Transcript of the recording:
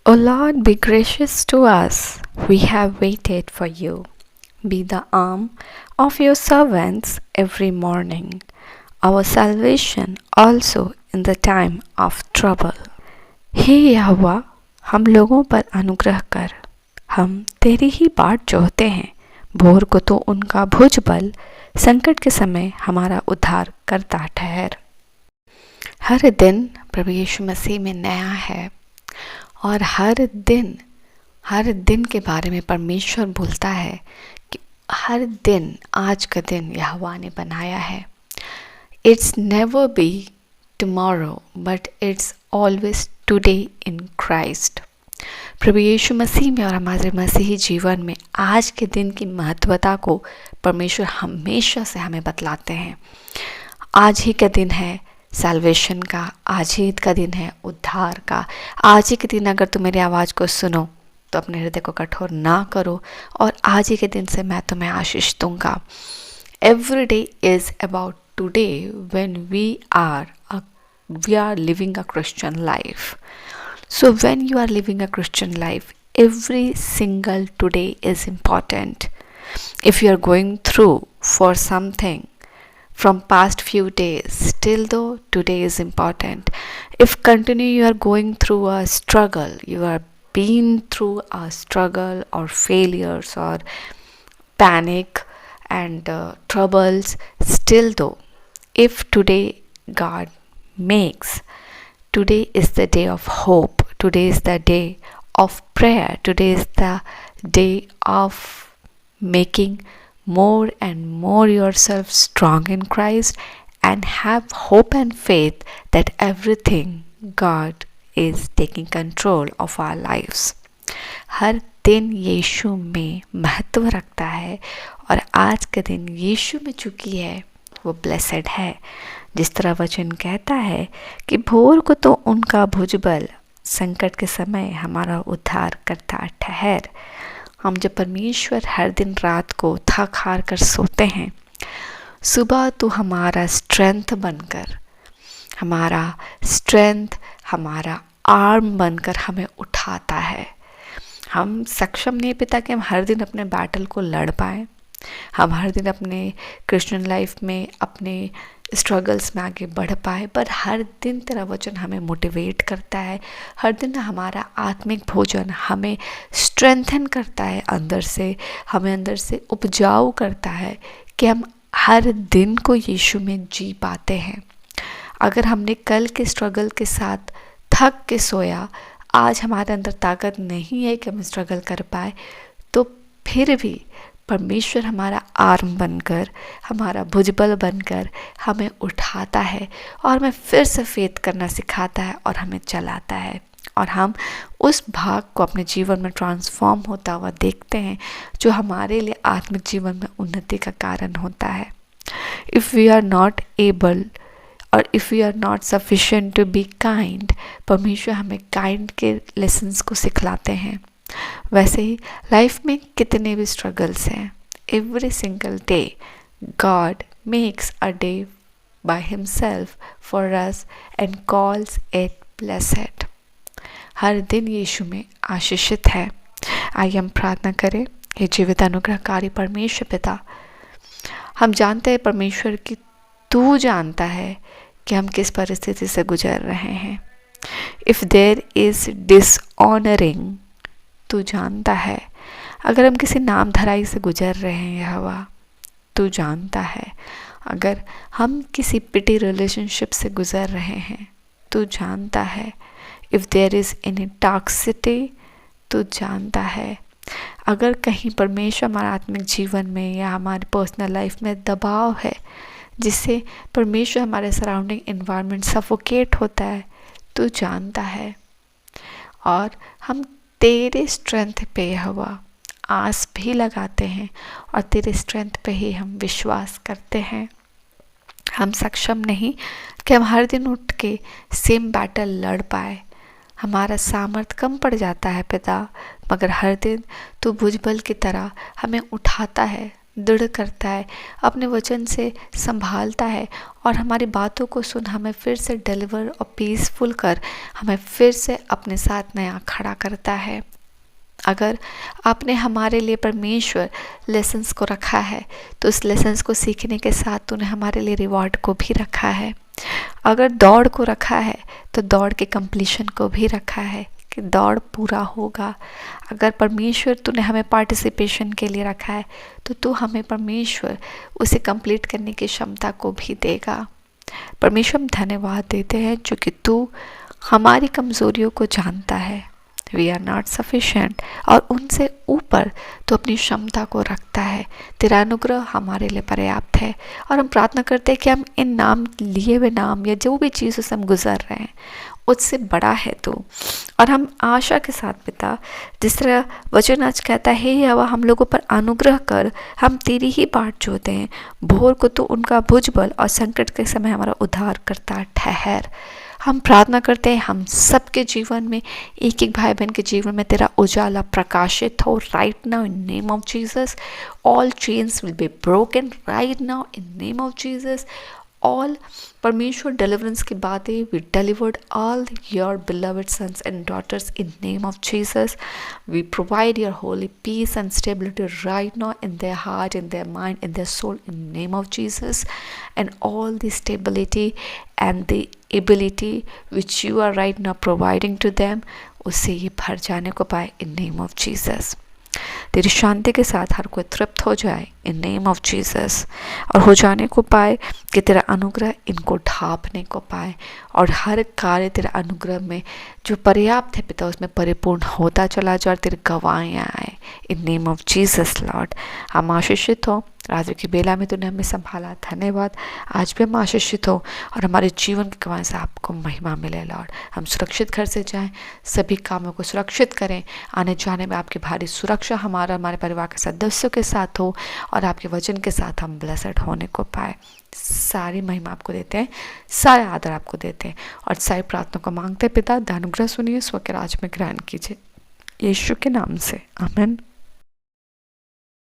O Lord, be gracious to us. We have waited for you. Be the arm of your servants every morning, our salvation also in the time of trouble. हे यहोवा, हम लोगों पर अनुग्रह कर। हम तेरी ही बाट जोहते हैं। भोर को तो उनका भुजबल, संकट के समय हमारा उद्धार करता ठहर। हर दिन प्रभु यीशु मसीह में नया है और हर दिन के बारे में परमेश्वर बोलता है कि हर दिन आज का दिन यहोवा ने बनाया है। It's never be tomorrow but it's always today in Christ. प्रभु यीशु मसीह में और हमारे मसीही जीवन में आज के दिन की महत्वता को परमेश्वर हमेशा से हमें बतलाते हैं। आज ही का दिन है सैल्वेशन का, आज ही का दिन है उद्धार का। आज ही के दिन अगर तुम मेरी आवाज़ को सुनो तो अपने हृदय को कठोर ना करो और आज ही के दिन से मैं तुम्हें आशीष दूंगा। Every day is about today when we are living a Christian life. So when you are living a Christian life, every single today is important. If you are going through for something from past few days, still though today is important. If continue you are going through a struggle, you are been through a struggle or failures or panic and troubles, still though, if today God makes, today is the day of hope, today is the day of prayer, today is the day of making more and more yourself strong in Christ and have hope and faith that everything God is taking control of our lives. हर दिन यीशु में महत्व रखता है और आज का दिन यीशु में चुकी है वो ब्लेसेड है। जिस तरह वचन कहता है कि भोर को तो उनका भुजबल, संकट के समय हमारा उद्धार करता ठहर। हम जब परमेश्वर हर दिन रात को थक हार कर सोते हैं, सुबह तो हमारा स्ट्रेंथ बनकर, हमारा आर्म बनकर हमें उठाता है। हम सक्षम नहीं पिता कि हम हर दिन अपने बैटल को लड़ पाएँ। हम हर दिन अपने क्रिश्चियन लाइफ में अपने स्ट्रगल्स में आगे बढ़ पाए, पर हर दिन तेरा वचन हमें मोटिवेट करता है। हर दिन हमारा आत्मिक भोजन हमें स्ट्रेंथन करता है, हमें अंदर से उपजाऊ करता है कि हम हर दिन को यीशु में जी पाते हैं। अगर हमने कल के स्ट्रगल के साथ थक के सोया, आज हमारे अंदर ताकत नहीं है कि हम स्ट्रगल कर पाए, तो फिर भी परमेश्वर हमारा आर्म बनकर, हमारा भुजबल बनकर हमें उठाता है और हमें फिर से फेथ करना सिखाता है और हमें चलाता है और हम उस भाग को अपने जीवन में ट्रांसफॉर्म होता हुआ देखते हैं जो हमारे लिए आत्मिक जीवन में उन्नति का कारण होता है। If we are not able और if we are not sufficient to be kind, परमेश्वर हमें काइंड के लेसन्स को सिखलाते हैं। वैसे ही लाइफ में कितने भी स्ट्रगल्स हैं, every single day God makes a day by himself for us and calls it blessed. हर दिन यीशु में आशीषित है। आइए हम प्रार्थना करें। हे जीवित अनुग्रहकारी परमेश्वर पिता, हम जानते हैं परमेश्वर कि तू जानता है कि हम किस परिस्थिति से गुजर रहे हैं। इफ़ देयर इज़ डिसऑनरिंग, तू जानता है। अगर हम किसी नाम धराई से गुजर रहे हैं यहोवा, तू जानता है। अगर हम किसी पिटी रिलेशनशिप से गुजर रहे हैं, तू जानता है। If there is any toxicity, तू जानता है। अगर कहीं परमेश्वर हमारे आत्मिक जीवन में या हमारी पर्सनल लाइफ में दबाव है जिससे परमेश्वर हमारे सराउंडिंग एनवायरनमेंट सफोकेट होता है, तू जानता है। और हम तेरे स्ट्रेंथ पे यहोवा आस भी लगाते हैं और तेरे स्ट्रेंथ पे ही हम विश्वास करते हैं। हम सक्षम नहीं कि हम हर दिन उठ के सेम बैटल लड़ पाए, हमारा सामर्थ्य कम पड़ जाता है पिता, मगर हर दिन तू भुजबल की तरह हमें उठाता है, दृढ़ करता है, अपने वचन से संभालता है और हमारी बातों को सुन हमें फिर से डिलीवर और पीसफुल कर हमें फिर से अपने साथ नया खड़ा करता है। अगर आपने हमारे लिए परमेश्वर लेसन्स को रखा है तो उस लेसन्स को सीखने के साथ तूने हमारे लिए रिवॉर्ड को भी रखा है। अगर दौड़ को रखा है तो दौड़ के कंप्लीशन को भी रखा है कि दौड़ पूरा होगा। अगर परमेश्वर तूने हमें पार्टिसिपेशन के लिए रखा है तो तू हमें परमेश्वर उसे कंप्लीट करने की क्षमता को भी देगा। परमेश्वर हम धन्यवाद देते हैं क्योंकि तू हमारी कमज़ोरियों को जानता है। वी आर नॉट सफिशेंट और उनसे ऊपर तो अपनी क्षमता को रखता है। तेरा अनुग्रह हमारे लिए पर्याप्त है और हम प्रार्थना करते हैं कि हम इन नाम लिए हुए नाम या जो भी चीज़ से हम गुजर रहे हैं उससे बड़ा है तू। और हम आशा के साथ पिता, जिस तरह वचन आज कहता है हे यहोवा हम लोगों पर अनुग्रह कर, हम तेरी ही बाट जोते हैं। भोर को तो उनका भुजबल और संकट के समय हमारा उद्धार करता ठहर। हम प्रार्थना करते हैं हम सबके जीवन में, एक एक भाई बहन के जीवन में तेरा उजाला प्रकाशित हो right now in name of Jesus. All chains will be broken right now in name of Jesus. All परमेश्वर डिलीवरेंस की बातें we delivered all your beloved sons and daughters in name of Jesus. We provide your holy peace and stability right now in their heart, in their mind, in their soul in name of Jesus. And all the stability and the ability which you are right now providing to them, उससे ये भर जाने को पाए in name of Jesus. तेरी शांति के साथ हर कोई तृप्त हो जाए इन नेम ऑफ जीसस और हो जाने को पाए कि तेरा अनुग्रह इनको ढांपने को पाए और हर कार्य तेरा अनुग्रह में जो पर्याप्त है पिता उसमें परिपूर्ण होता चला जाए और तेरी गवाहियाँ आए इन नेम ऑफ जीसस लॉर्ड। हम आशीषित हो, रात्रि की बेला में तूने हमें संभाला, धन्यवाद। आज भी हम आशीषित हो और हमारे जीवन की गवाही से आपको महिमा मिले लॉर्ड। हम सुरक्षित घर से जाएं, सभी कामों को सुरक्षित करें, आने जाने में आपकी भारी सुरक्षा हमारा हमारे परिवार के सदस्यों के साथ हो और आपके वचन के साथ हम ब्लेसड होने को पाए। सारी महिमा आपको देते हैं, सारा आदर आपको देते हैं और सारी प्रार्थना को मांगते हैं पिता। अनुग्रह सुनिए, स्व के राज में ग्रहण कीजिए, यीशु के नाम से आमीन।